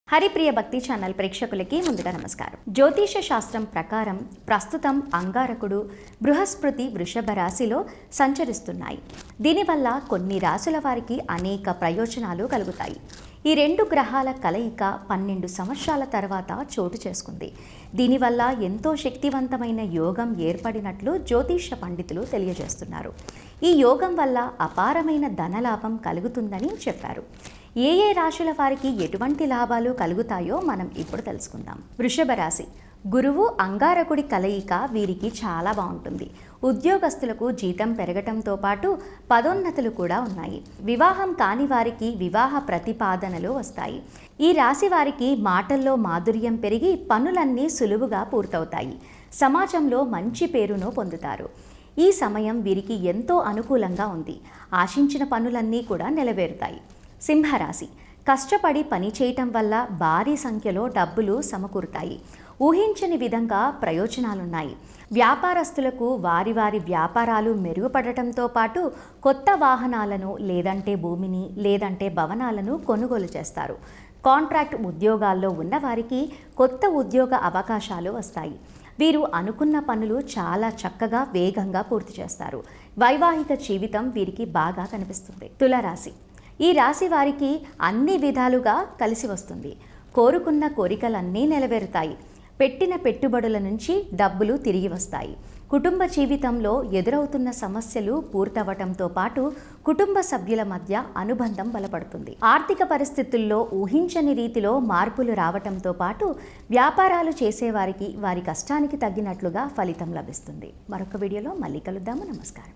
హరిప్రియ భక్తి ఛానల్ ప్రేక్షకులకి ముందుగా నమస్కారం. జ్యోతిష శాస్త్రం ప్రకారం ప్రస్తుతం అంగారకుడు బృహస్పతి వృషభ రాశిలో సంచరిస్తున్నాయి. దీనివల్ల కొన్ని రాశుల వారికి అనేక ప్రయోజనాలు కలుగుతాయి. ఈ రెండు గ్రహాల కలయిక 12 సంవత్సరాల తర్వాత చోటు చేసుకుంది. దీనివల్ల ఎంతో శక్తివంతమైన యోగం ఏర్పడినట్లు జ్యోతిష పండితులు తెలియజేస్తున్నారు. ఈ యోగం వల్ల అపారమైన ధనలాభం కలుగుతుందని చెప్పారు. ఏ ఏ రాశుల వారికి ఎటువంటి లాభాలు కలుగుతాయో మనం ఇప్పుడు తెలుసుకుందాం. వృషభ రాశి. గురువు అంగారకుడి కలయిక వీరికి చాలా బాగుంటుంది. ఉద్యోగస్తులకు జీతం పెరగటంతో పాటు పదోన్నతులు కూడా ఉన్నాయి. వివాహం కాని వారికి వివాహ ప్రతిపాదనలు వస్తాయి. ఈ రాశి వారికి మాటల్లో మాధుర్యం పెరిగి పనులన్నీ సులువుగా పూర్తవుతాయి. సమాజంలో మంచి పేరును పొందుతారు. ఈ సమయం వీరికి ఎంతో అనుకూలంగా ఉంది. ఆశించిన పనులన్నీ కూడా నెరవేరుతాయి. సింహరాశి. కష్టపడి పని చేయటం వల్ల భారీ సంఖ్యలో డబ్బులు సమకూరుతాయి. ఊహించని విధంగా ప్రయోజనాలున్నాయి. వ్యాపారస్తులకు వారి వారి వ్యాపారాలు మెరుగుపడటంతో పాటు కొత్త వాహనాలను లేదంటే భూమిని లేదంటే భవనాలను కొనుగోలు చేస్తారు. కాంట్రాక్ట్ ఉద్యోగాల్లో ఉన్నవారికి కొత్త ఉద్యోగ అవకాశాలు వస్తాయి. వీరు అనుకున్న పనులు చాలా చక్కగా వేగంగా పూర్తి చేస్తారు. వైవాహిక జీవితం వీరికి బాగా కనిపిస్తుంది. తులారాశి. ఈ రాశి వారికి అన్ని విధాలుగా కలిసి వస్తుంది. కోరుకున్న కోరికలన్నీ నెరవేరుతాయి. పెట్టిన పెట్టుబడుల నుంచి డబ్బులు తిరిగి వస్తాయి. కుటుంబ జీవితంలో ఎదురవుతున్న సమస్యలు పూర్తవటంతో పాటు కుటుంబ సభ్యుల మధ్య అనుబంధం బలపడుతుంది. ఆర్థిక పరిస్థితుల్లో ఊహించని రీతిలో మార్పులు రావటంతో పాటు వ్యాపారాలు చేసేవారికి వారి కష్టానికి తగ్గినట్లుగా ఫలితం లభిస్తుంది. మరొక వీడియోలో మళ్ళీ కలుద్దాము. నమస్కారం.